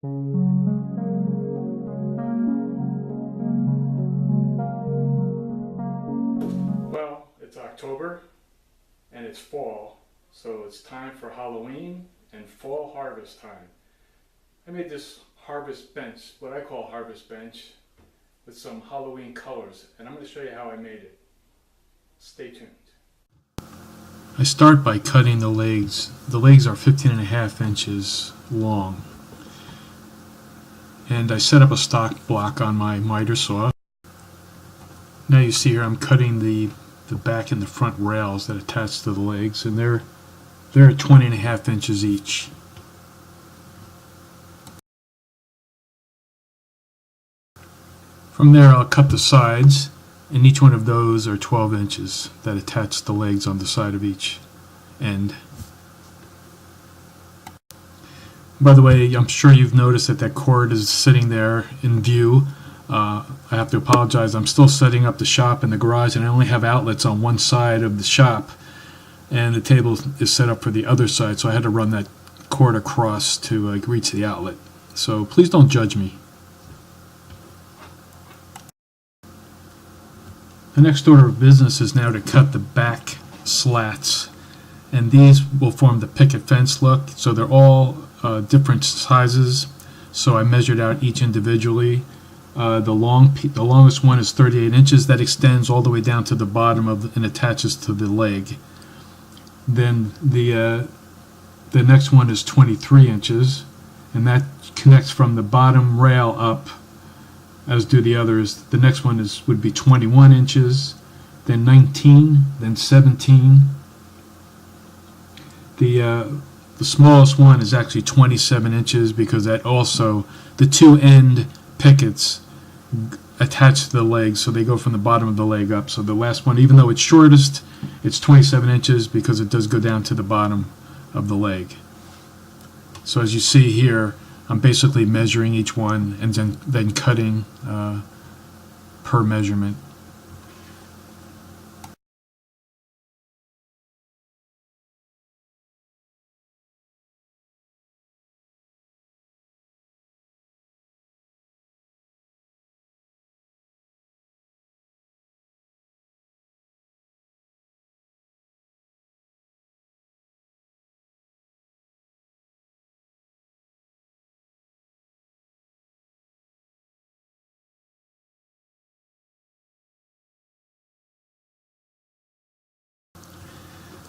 Well, it's October and it's fall, so it's time for Halloween and fall harvest time. I made this harvest bench, what I call harvest bench, with some Halloween colors, and I'm going to show you how I made it. Stay tuned. I start by cutting the legs. The legs are 15.5 inches long. And I set up a stock block on my miter saw. Now you see here I'm cutting the back and the front rails that attach to the legs, and they're 20.5 inches each. From there I'll cut the sides, and each one of those are 12 inches that attach the legs on the side of each end. By the way, I'm sure you've noticed that cord is sitting there in view. I have to apologize. I'm still setting up the shop in the garage, and I only have outlets on one side of the shop, and the table is set up for the other side, so I had to run that cord across to reach the outlet. So please don't judge me. The next order of business is now to cut the back slats, and these will form the picket fence look. So they're all different sizes, so I measured out each individually. The longest one is 38 inches. That extends all the way down to the bottom and attaches to the leg. Then the next one is 23 inches, and that connects from the bottom rail up, as do the others. The next one would be 21 inches, then 19, then 17. The smallest one is actually 27 inches because that also, the two end pickets attach to the legs, so they go from the bottom of the leg up. So the last one, even though it's shortest, it's 27 inches because it does go down to the bottom of the leg. So as you see here, I'm basically measuring each one and then cutting per measurement.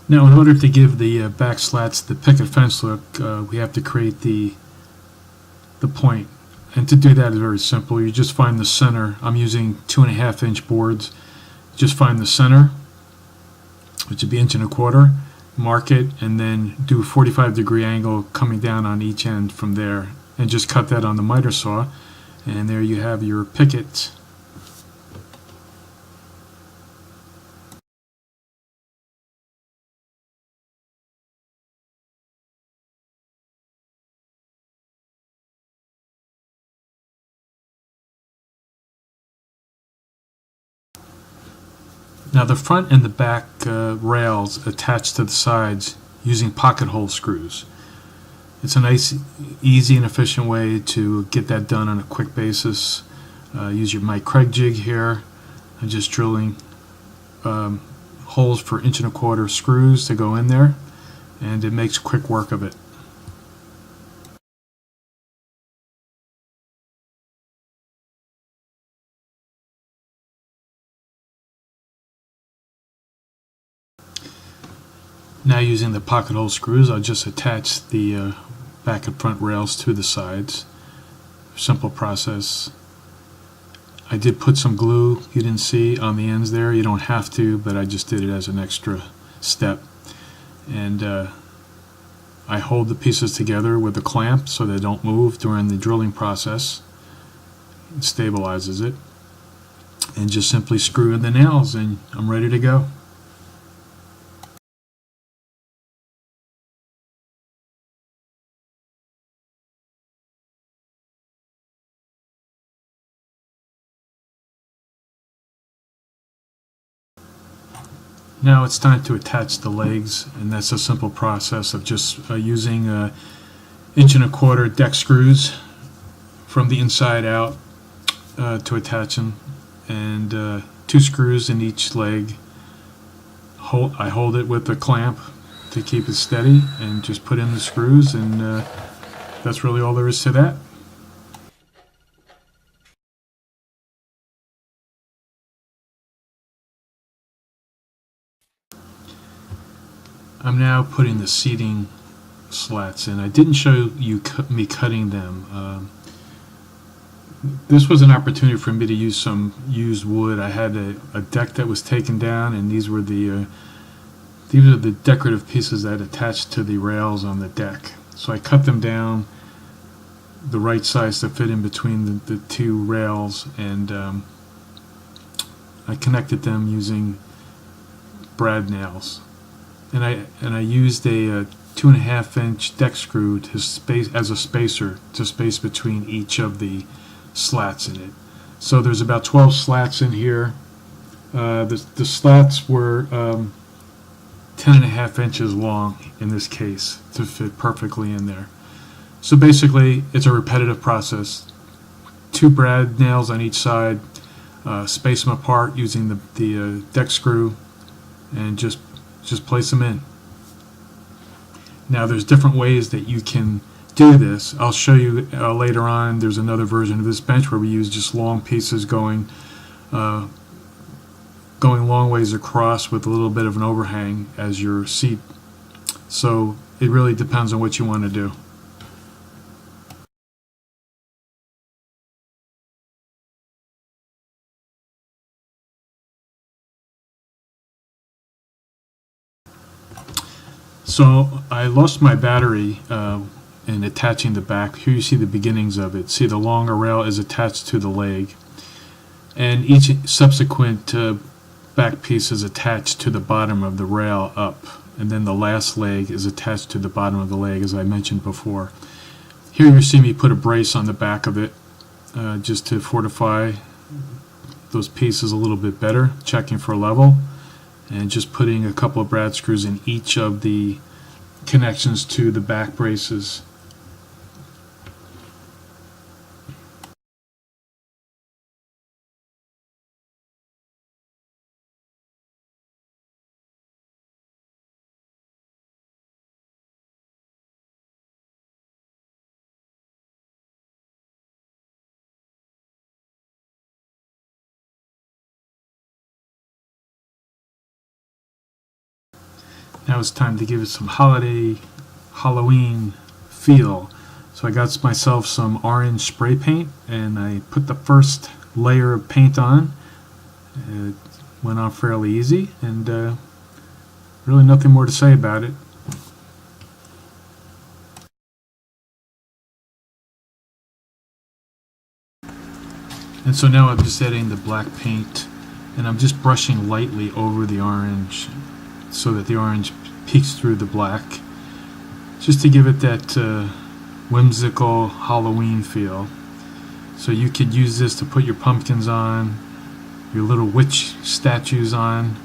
Now, in order to give the back slats the picket fence look, we have to create the point. And to do that is very simple. You just find the center. I'm using 2.5-inch boards. Just find the center, which would be 1.25 inches, mark it, and then do a 45-degree angle coming down on each end from there. And just cut that on the miter saw. And there you have your picket. Now the front and the back rails attach to the sides using pocket hole screws. It's a nice, easy and efficient way to get that done on a quick basis. Use my Craig jig here. I'm just drilling holes for 1.25 inch screws to go in there, and it makes quick work of it. Now using the pocket hole screws, I'll just attach the back and front rails to the sides. Simple process. I did put some glue, you didn't see, on the ends there. You don't have to, but I just did it as an extra step. And I hold the pieces together with a clamp so they don't move during the drilling process. It stabilizes it. And just simply screw in the nails and I'm ready to go. Now it's time to attach the legs, and that's a simple process of just using 1.25 inch deck screws from the inside out to attach them, and 2 screws in each leg. I hold it with a clamp to keep it steady, and just put in the screws, and that's really all there is to that. I'm now putting the seating slats in. I didn't show you me cutting them. This was an opportunity for me to use some used wood. I had a deck that was taken down, and these are the decorative pieces that attached to the rails on the deck. So I cut them down the right size to fit in between the 2 rails, and I connected them using brad nails. And I used a 2.5-inch deck screw to space as a spacer to space between each of the slats in it. So there's about 12 slats in here. The slats were 10.5 inches long in this case to fit perfectly in there. So basically, it's a repetitive process. 2 brad nails on each side, space them apart using the deck screw, and just place them in. Now there's different ways that you can do this. I'll show you later on. There's another version of this bench where we use just long pieces going long ways across with a little bit of an overhang as your seat. So it really depends on what you want to do. So I lost my battery in attaching the back. Here you see the beginnings of it. See, the longer rail is attached to the leg, and each subsequent back piece is attached to the bottom of the rail up, and then the last leg is attached to the bottom of the leg, as I mentioned before. Here you see me put a brace on the back of it just to fortify those pieces a little bit better, checking for level, and just putting a couple of brad screws in each of the connections to the back braces. Now it's time to give it some Halloween feel. So I got myself some orange spray paint, and I put the first layer of paint on. It went on fairly easy, and really nothing more to say about it. And so now I'm just adding the black paint, and I'm just brushing lightly over the orange so that the orange peeks through the black, just to give it that whimsical Halloween feel. So you could use this to put your pumpkins on, your little witch statues on,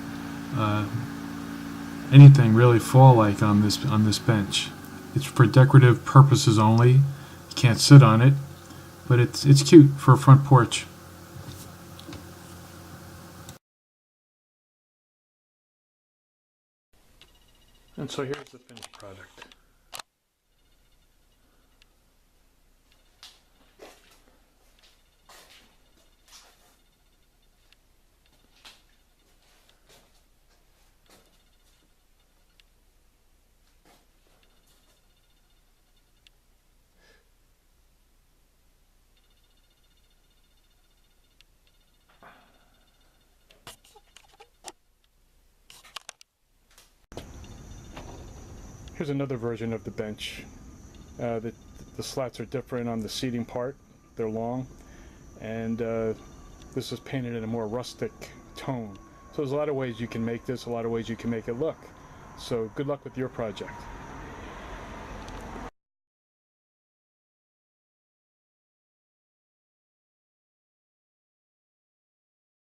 anything really fall-like on this bench. It's for decorative purposes only. You can't sit on it, but it's cute for a front porch. And so here's the finished product. Here's another version of the bench. The slats are different on the seating part. They're long, and this is painted in a more rustic tone. So there's a lot of ways you can make this, a lot of ways you can make it look. So good luck with your project.